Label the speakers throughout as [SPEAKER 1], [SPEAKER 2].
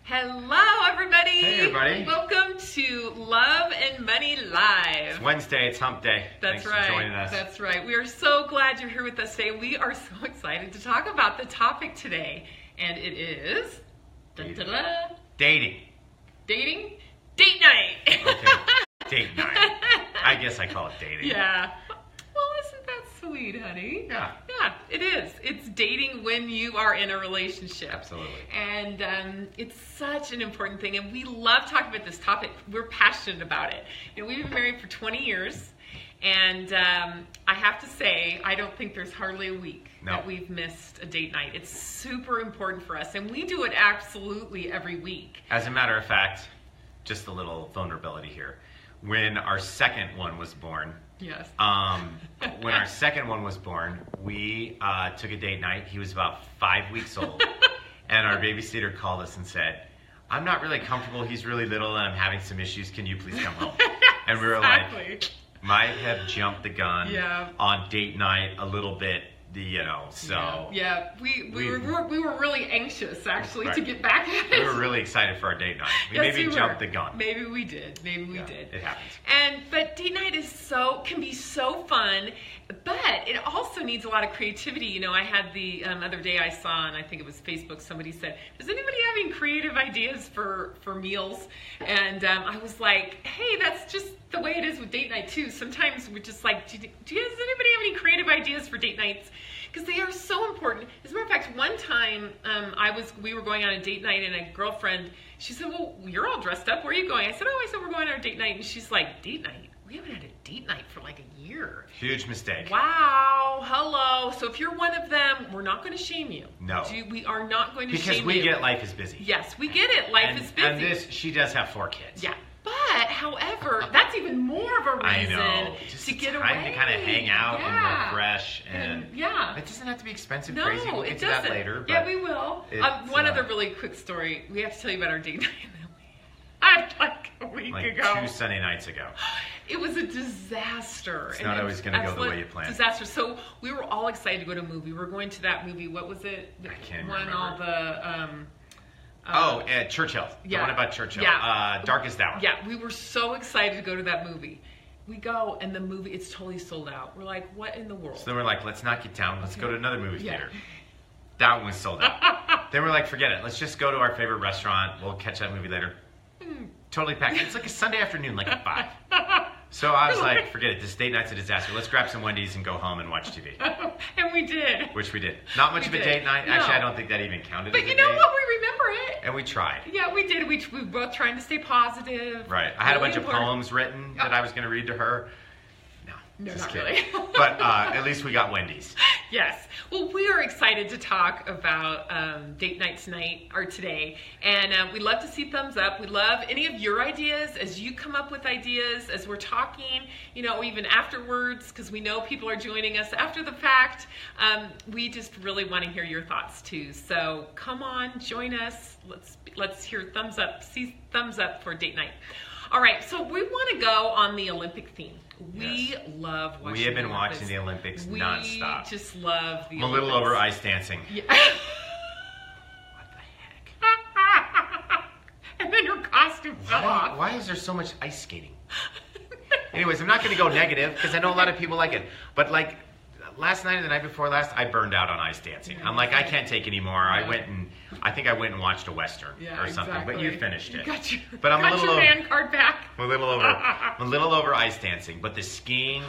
[SPEAKER 1] Hello, everybody.
[SPEAKER 2] Hey, everybody.
[SPEAKER 1] Welcome to Love and Money Live.
[SPEAKER 2] It's Wednesday. It's Hump Day.
[SPEAKER 1] That's
[SPEAKER 2] Thanks
[SPEAKER 1] right.
[SPEAKER 2] for joining us.
[SPEAKER 1] That's right. We are so glad you're here with us today. We are so excited to talk about the topic today, and it is
[SPEAKER 2] Dating.
[SPEAKER 1] Dating, date night.
[SPEAKER 2] Okay. Date night. I guess I call it dating.
[SPEAKER 1] Yeah. Well, isn't that sweet, honey?
[SPEAKER 2] Yeah.
[SPEAKER 1] Yeah, it is. It's dating when you are in a relationship.
[SPEAKER 2] Absolutely.
[SPEAKER 1] And it's such an important thing, and we love talking about this topic. We're passionate about it. You know, we've been married for 20 years, and I have to say, I don't think there's hardly a week that we've missed a date night. It's super important for us, and we do it absolutely every week.
[SPEAKER 2] As a matter of fact, just a little vulnerability here. When our second one was born,
[SPEAKER 1] yes.
[SPEAKER 2] When our second one was born, we took a date night. He was about 5 weeks old, and our babysitter called us and said, "I'm not really comfortable. He's really little, and I'm having some issues. Can you please come home?" And we were like, might have jumped the gun on date night a little bit. So
[SPEAKER 1] yeah, we were really anxious actually to get back at it.
[SPEAKER 2] We were really excited for our date night. Maybe jumped the gun.
[SPEAKER 1] Maybe we did. It
[SPEAKER 2] happens.
[SPEAKER 1] But date night can be so fun, but it also needs a lot of creativity. You know, I had the other day I saw, and I think it was Facebook, somebody said, "Does anybody have any creative ideas for meals?" And I was like, "Hey, that's just the way it is with date night too. Sometimes we're just like, does anybody have any creative ideas for date nights?" Because they are so important. As a matter of fact, one time we were going on a date night, and a girlfriend, she said, "Well, you're all dressed up. Where are you going?" I said, "Oh, we're going on a date night." And she's like, "Date night? We haven't had a date night for like a year."
[SPEAKER 2] Huge mistake.
[SPEAKER 1] Wow. Hello. So if you're one of them, we're not going to shame you.
[SPEAKER 2] No.
[SPEAKER 1] We are not going to shame you.
[SPEAKER 2] Because we get life is busy.
[SPEAKER 1] Yes, we get it. Life is busy.
[SPEAKER 2] And she does have 4 kids.
[SPEAKER 1] Yeah. But, however, that's even more of a reason to get away.
[SPEAKER 2] Time to kind of hang out and refresh. And it doesn't have to be expensive, crazy. We'll get to that later.
[SPEAKER 1] Yeah, we will. One other really quick story. We have to tell you about our date night like a week ago.
[SPEAKER 2] 2 Sunday nights ago.
[SPEAKER 1] It was a disaster.
[SPEAKER 2] It's not always going to go the way you planned.
[SPEAKER 1] Disaster. So we were all excited to go to a movie. We were going to that movie. What was it?
[SPEAKER 2] I can't remember.
[SPEAKER 1] All the...
[SPEAKER 2] Churchill. The one about Churchill. Darkest Hour.
[SPEAKER 1] Yeah, we were so excited to go to that movie. We go, and the movie, it's totally sold out. We're like, what in the world?
[SPEAKER 2] So then we're like, let's knock it down. Let's go to another movie theater. That one was sold out. Then we're like, forget it. Let's just go to our favorite restaurant. We'll catch that movie later. Totally packed. It's like a Sunday afternoon, like at 5. So I was like, forget it. This date night's a disaster. Let's grab some Wendy's and go home and watch TV.
[SPEAKER 1] And we did.
[SPEAKER 2] Which we did. Not much of a date night. No. Actually, I don't think that even counted.
[SPEAKER 1] But you know what? We remember it.
[SPEAKER 2] And we tried.
[SPEAKER 1] Yeah, we did. We were both trying to stay positive.
[SPEAKER 2] Right. I had a bunch of poems written that I was going to read to her.
[SPEAKER 1] No,
[SPEAKER 2] just
[SPEAKER 1] not
[SPEAKER 2] kidding.
[SPEAKER 1] really.
[SPEAKER 2] But at least we got Wendy's.
[SPEAKER 1] Yes. Well, we are excited to talk about date night tonight or today. And we love to see thumbs up. We love any of your ideas as you come up with ideas as we're talking, even afterwards, because we know people are joining us after the fact. We just really want to hear your thoughts too. So come on, join us. Let's hear thumbs up. See thumbs up for date night. All right, so we want to go on the Olympic theme. We love watching.
[SPEAKER 2] We have been watching the Olympics nonstop.
[SPEAKER 1] We just love the Olympics.
[SPEAKER 2] I'm a little over ice dancing.
[SPEAKER 1] Yeah.
[SPEAKER 2] What the heck?
[SPEAKER 1] And then your costume fell off.
[SPEAKER 2] Why is there so much ice skating? Anyways, I'm not going to go negative because I know a lot of people like it. But like last night or the night before last, I burned out on ice dancing. I'm like, I can't take anymore. I think I went and watched a Western or something. Exactly. But you finished it.
[SPEAKER 1] Got your man card back.
[SPEAKER 2] I'm a little over ice dancing. But the skiing,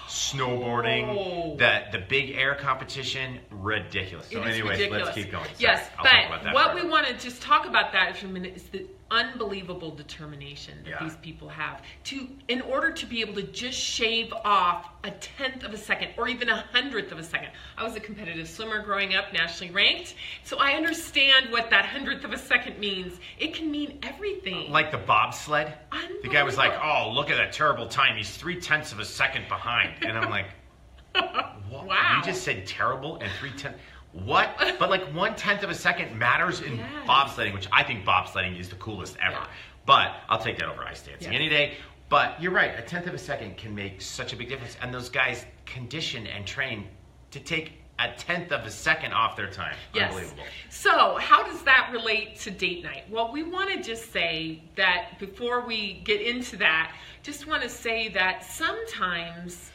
[SPEAKER 2] snowboarding, the big air competition, ridiculous. So anyways, let's keep going.
[SPEAKER 1] Yes, but what we want to just talk about that for a minute is the unbelievable determination that these people have in order to be able to just shave off 1/10 of a second or even 100th of a second. I was a competitive swimmer growing up, nationally ranked, so I understand what that 100th of a second means. It can mean everything.
[SPEAKER 2] Like the bobsled? The guy was like, "Oh, look at that terrible time. He's 3/10 of a second behind." And I'm like, wow. You just said terrible and 3/10. What? But like 1/10 of a second matters in bobsledding, which I think bobsledding is the coolest ever. But I'll take that over ice dancing any day. But you're right, 1/10 of a second can make such a big difference. And those guys condition and train to take a tenth of a second off their time.
[SPEAKER 1] Yes.
[SPEAKER 2] Unbelievable.
[SPEAKER 1] So how does that relate to date night? Well, we want to just say that before we get into that, just want to say that sometimes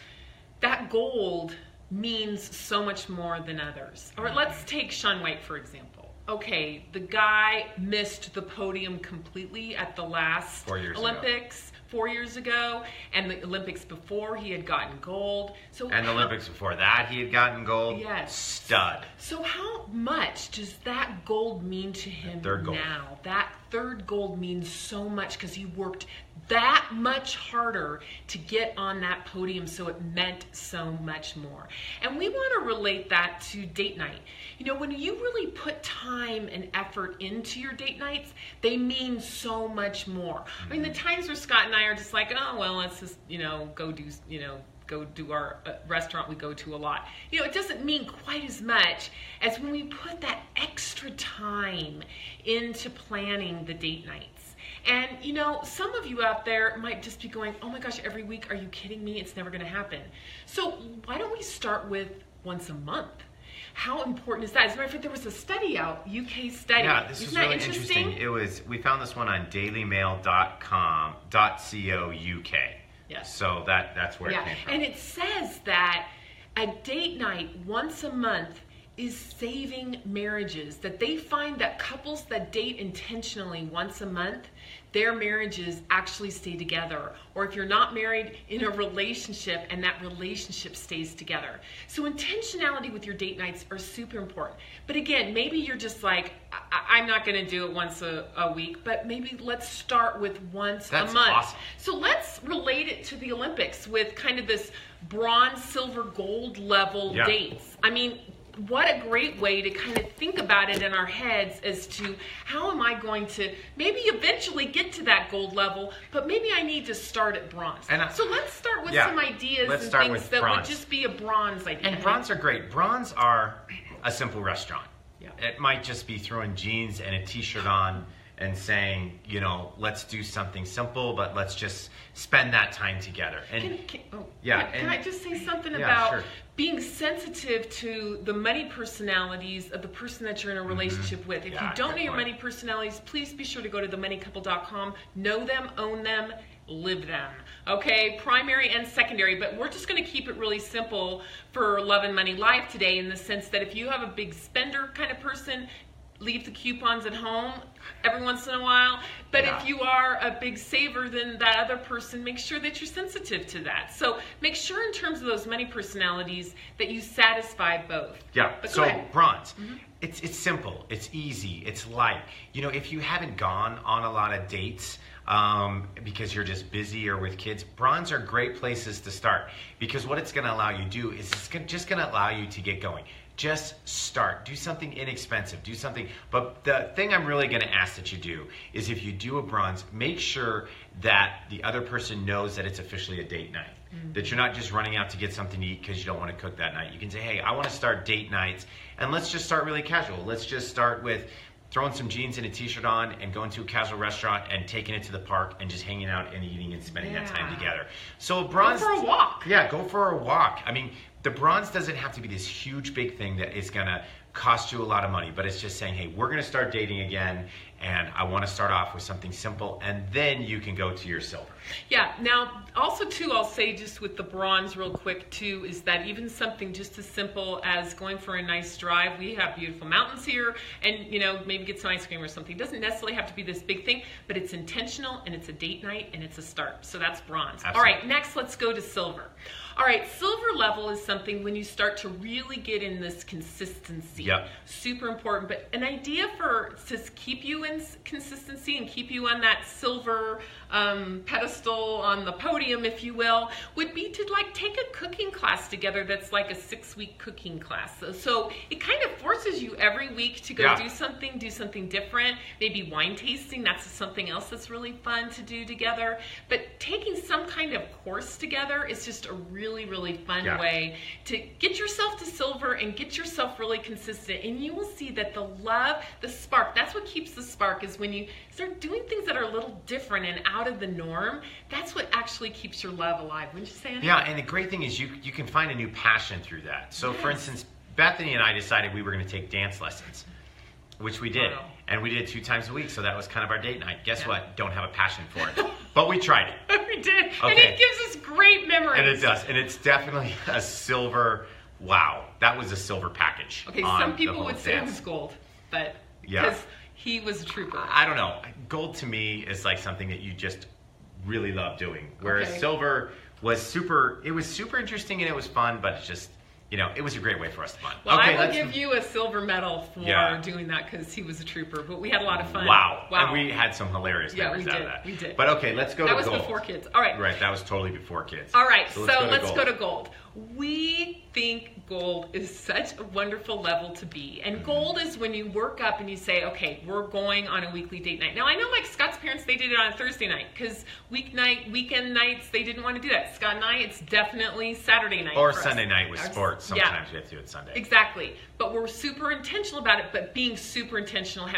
[SPEAKER 1] that gold means so much more than others. Or let's take Shaun White, for example. Okay, the guy missed the podium completely at the last Olympics. 4 years ago, and the Olympics before he had gotten gold.
[SPEAKER 2] And the Olympics before that he had gotten gold.
[SPEAKER 1] Yes.
[SPEAKER 2] Stud.
[SPEAKER 1] So how much does that gold mean to him now? That third gold means so much because he worked that much harder to get on that podium, so it meant so much more. And we want to relate that to date night. You know, when you really put time and effort into your date nights, they mean so much more. I mean, the times where Scott and I are just like, oh, well, let's just, go do our restaurant we go to a lot. It doesn't mean quite as much as when we put that extra time into planning the date nights. And, some of you out there might just be going, oh my gosh, every week, are you kidding me? It's never going to happen. So why don't we start with once a month? How important is that? As a matter of fact, there was a study out, UK study.
[SPEAKER 2] Yeah, this was really interesting. We found this one on dailymail.co UK.
[SPEAKER 1] Yes.
[SPEAKER 2] So that's where it came from.
[SPEAKER 1] And it says that a date night once a month is saving marriages. That they find that couples that date intentionally once a month, their marriages actually stay together. Or if you're not married, in a relationship, and that relationship stays together. So intentionality with your date nights are super important. But again, maybe you're just like, I'm not going to do it once a week, but maybe let's start with once a month.
[SPEAKER 2] Awesome.
[SPEAKER 1] So let's relate it to the Olympics with kind of this bronze, silver, gold level dates. I mean, what a great way to kind of think about it in our heads as to how am I going to maybe eventually get to that gold level, but maybe I need to start at bronze. So let's start with some ideas and things that would just be a bronze idea.
[SPEAKER 2] And bronze are great. Bronze are a simple restaurant. Yeah. It might just be throwing jeans and a t-shirt on and saying, let's do something simple, but let's just spend that time together. And
[SPEAKER 1] can I just say something about being sensitive to the money personalities of the person that you're in a relationship with? If you don't know your money personalities, please be sure to go to themoneycouple.com. Know them, own them, live them. Okay, primary and secondary, but we're just going to keep it really simple for Love and Money Live today, in the sense that if you have a big spender kind of person, leave the coupons at home every once in a while. But if you are a big saver than that other person, make sure that you're sensitive to that. So make sure in terms of those money personalities that you satisfy both.
[SPEAKER 2] Yeah, so bronze. It's simple, it's easy, it's light. If you haven't gone on a lot of dates because you're just busy or with kids, bronze are great places to start, because what it's going to allow you to do is it's just going to allow you to get going. Just start. Do something inexpensive. Do something. But the thing I'm really going to ask that you do is, if you do a bronze, make sure that the other person knows that it's officially a date night. That you're not just running out to get something to eat because you don't want to cook that night. You can say, hey, I want to start date nights, and let's just start really casual. Let's just start with throwing some jeans and a t-shirt on and going to a casual restaurant and taking it to the park and just hanging out and eating and spending that time together. So a bronze...
[SPEAKER 1] Go for a walk.
[SPEAKER 2] Yeah, go for a walk. I mean, the bronze doesn't have to be this huge, big thing that is going to cost you a lot of money, but it's just saying, hey, we're going to start dating again, and I want to start off with something simple, and then you can go to your silver.
[SPEAKER 1] Yeah, now, also, too, I'll say just with the bronze real quick, too, is that even something just as simple as going for a nice drive. We have beautiful mountains here, and, maybe get some ice cream or something. It doesn't necessarily have to be this big thing, but it's intentional, and it's a date night, and it's a start. So that's bronze. Absolutely. All right, next, let's go to silver. All right, silver level is something when you start to really get in this consistency.
[SPEAKER 2] Yep.
[SPEAKER 1] Super important. But an idea to keep you in consistency and keep you on that silver pedestal on the podium, if you will, would be to take a cooking class together that's like a 6-week cooking class. So it kind of forces you every week to go do something different. Maybe wine tasting, that's something else that's really fun to do together. But taking some kind of course together is just a really, really fun way to get yourself to silver and get yourself really consistent. And you will see that the love, the spark, that's what keeps the spark, is when you start doing things that are a little different and out of the norm. That's what actually keeps your love alive. Wouldn't you say, Andy?
[SPEAKER 2] Yeah, and the great thing is you can find a new passion through that. So for instance, Bethany and I decided we were going to take dance lessons, which we did.
[SPEAKER 1] Wow.
[SPEAKER 2] And we did 2 times a week, so that was kind of our date night. Guess what? Don't have a passion for it. But we tried it.
[SPEAKER 1] We did.
[SPEAKER 2] Okay.
[SPEAKER 1] And it gives us great memories.
[SPEAKER 2] And it does. And it's definitely a silver, wow. That was a silver package.
[SPEAKER 1] Okay,
[SPEAKER 2] on
[SPEAKER 1] some
[SPEAKER 2] the
[SPEAKER 1] people
[SPEAKER 2] whole
[SPEAKER 1] would say it
[SPEAKER 2] dance.
[SPEAKER 1] was gold, but
[SPEAKER 2] Yeah.
[SPEAKER 1] because he was a trooper.
[SPEAKER 2] I don't know. Gold to me is like something that you just really love doing. Whereas
[SPEAKER 1] Okay.
[SPEAKER 2] silver was super interesting and it was fun, but it's just, it was a great way for us to bond.
[SPEAKER 1] Well,
[SPEAKER 2] okay,
[SPEAKER 1] I will give you a silver medal for doing that because he was a trooper, but we had a lot of fun.
[SPEAKER 2] Wow. And we had some hilarious memories
[SPEAKER 1] we
[SPEAKER 2] out
[SPEAKER 1] did.
[SPEAKER 2] of that.
[SPEAKER 1] We did.
[SPEAKER 2] But okay, let's go to gold.
[SPEAKER 1] That was before kids. All right.
[SPEAKER 2] Right, that was totally before kids.
[SPEAKER 1] All right, so
[SPEAKER 2] let's
[SPEAKER 1] go to gold. We think gold is such a wonderful level to be. And gold is when you work up and you say, okay, we're going on a weekly date night. Now, I know like Scott's parents, they did it on a Thursday night because weekend nights, they didn't want to do that. Scott and I, it's definitely Saturday night.
[SPEAKER 2] Or
[SPEAKER 1] for
[SPEAKER 2] Sunday
[SPEAKER 1] us.
[SPEAKER 2] night with sports. Sometimes we have to do it Sunday.
[SPEAKER 1] Exactly. But we're super intentional about it, but being super intentional,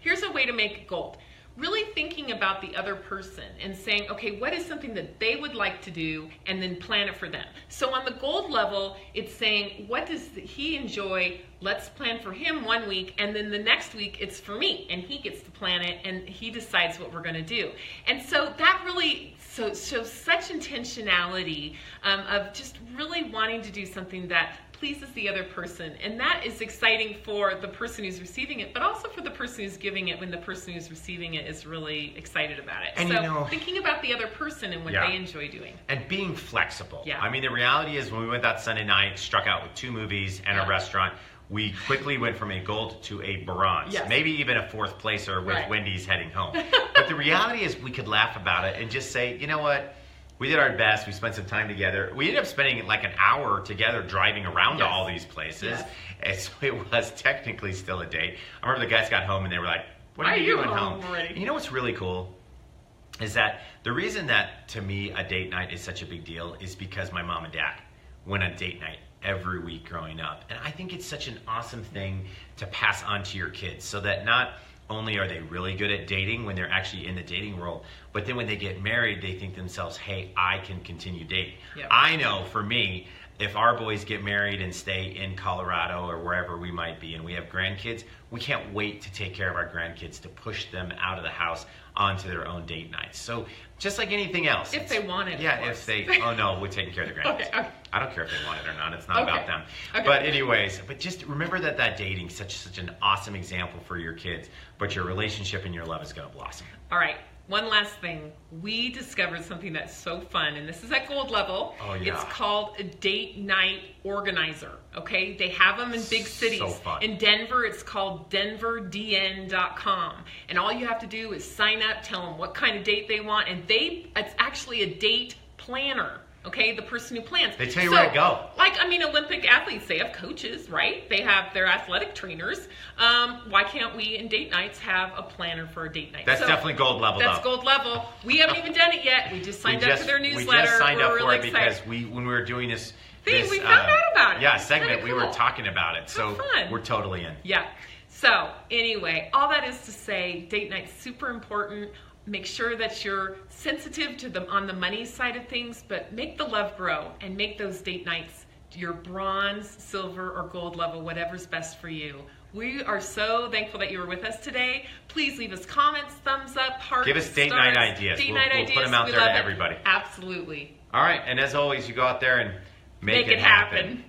[SPEAKER 1] here's a way to make gold. Really thinking about the other person and saying, okay, what is something that they would like to do, and then plan it for them. So on the gold level, it's saying, what does he enjoy? Let's plan for him 1 week, and then the next week it's for me, and he gets to plan it, and he decides what we're going to do. And so that really shows such intentionality of just really wanting to do something that pleases the other person, and that is exciting for the person who's receiving it, but also for the person who's giving it when the person who's receiving it is really excited about it.
[SPEAKER 2] And
[SPEAKER 1] so thinking about the other person and what they enjoy doing.
[SPEAKER 2] And being flexible.
[SPEAKER 1] Yeah.
[SPEAKER 2] I mean, the reality is when we went that Sunday night, struck out with 2 movies and a restaurant, we quickly went from a gold to a bronze.
[SPEAKER 1] Yes.
[SPEAKER 2] Maybe even a 4th placer with Wendy's heading home. But the reality is we could laugh about it and just say, you know what? We did our best. We spent some time together. We ended up spending like an hour together driving around to all these places.
[SPEAKER 1] Yes.
[SPEAKER 2] And so it was technically still a date. I remember the guys got home and they were like, what are you doing home?
[SPEAKER 1] Already?
[SPEAKER 2] You know what's really cool? Is that the reason that to me a date night is such a big deal is because my mom and dad went on date night every week growing up. And I think it's such an awesome thing to pass on to your kids so that not only are they really good at dating when they're actually in the dating world, but then when they get married, they think to themselves, hey, I can continue dating.
[SPEAKER 1] Yep.
[SPEAKER 2] I know for me, if our boys get married and stay in Colorado or wherever we might be and we have grandkids, we can't wait to take care of our grandkids to push them out of the house onto their own date nights. So just like anything else.
[SPEAKER 1] If they want it,
[SPEAKER 2] Yeah,
[SPEAKER 1] of course.
[SPEAKER 2] if they, oh no, we're taking care of the grandkids.
[SPEAKER 1] Okay.
[SPEAKER 2] I don't care if they want it or not. It's not about them.
[SPEAKER 1] Okay.
[SPEAKER 2] But anyways, but just remember that dating is such an awesome example for your kids, but your relationship and your love is going to blossom.
[SPEAKER 1] All right. One last thing. We discovered something that's so fun, and this is at gold level.
[SPEAKER 2] Oh, yeah.
[SPEAKER 1] It's called a date night organizer. Okay? They have them in big cities.
[SPEAKER 2] So fun.
[SPEAKER 1] In Denver, it's called denverdn.com. And all you have to do is sign up, tell them what kind of date they want, and it's actually a date planner. Okay, the person who plans.
[SPEAKER 2] They tell you where to go.
[SPEAKER 1] Like, Olympic athletes, they have coaches, right? They have their athletic trainers. Why can't we in date nights have a planner for a date night?
[SPEAKER 2] That's definitely gold level,
[SPEAKER 1] That's
[SPEAKER 2] though.
[SPEAKER 1] gold level. We haven't even done it yet. We just signed up for their newsletter.
[SPEAKER 2] We just signed up
[SPEAKER 1] We're
[SPEAKER 2] for
[SPEAKER 1] really
[SPEAKER 2] it because
[SPEAKER 1] excited.
[SPEAKER 2] when we were doing this
[SPEAKER 1] We found out about it.
[SPEAKER 2] Yeah,
[SPEAKER 1] It's
[SPEAKER 2] segment,
[SPEAKER 1] kinda
[SPEAKER 2] we were
[SPEAKER 1] cool.
[SPEAKER 2] talking about it. So
[SPEAKER 1] fun.
[SPEAKER 2] we're totally in.
[SPEAKER 1] Yeah. So anyway, all that is to say, date night's super important. Make sure that you're sensitive to them on the money side of things, but make the love grow and make those date nights your bronze, silver, or gold level, whatever's best for you. We are so thankful that you were with us today. Please leave us comments, thumbs up, hearts,
[SPEAKER 2] Give us date
[SPEAKER 1] stars,
[SPEAKER 2] night ideas.
[SPEAKER 1] Date
[SPEAKER 2] We'll
[SPEAKER 1] night
[SPEAKER 2] put
[SPEAKER 1] ideas.
[SPEAKER 2] them out
[SPEAKER 1] We
[SPEAKER 2] there
[SPEAKER 1] love
[SPEAKER 2] to
[SPEAKER 1] it.
[SPEAKER 2] everybody.
[SPEAKER 1] Absolutely.
[SPEAKER 2] All right, and as always, you go out there and make
[SPEAKER 1] it happen.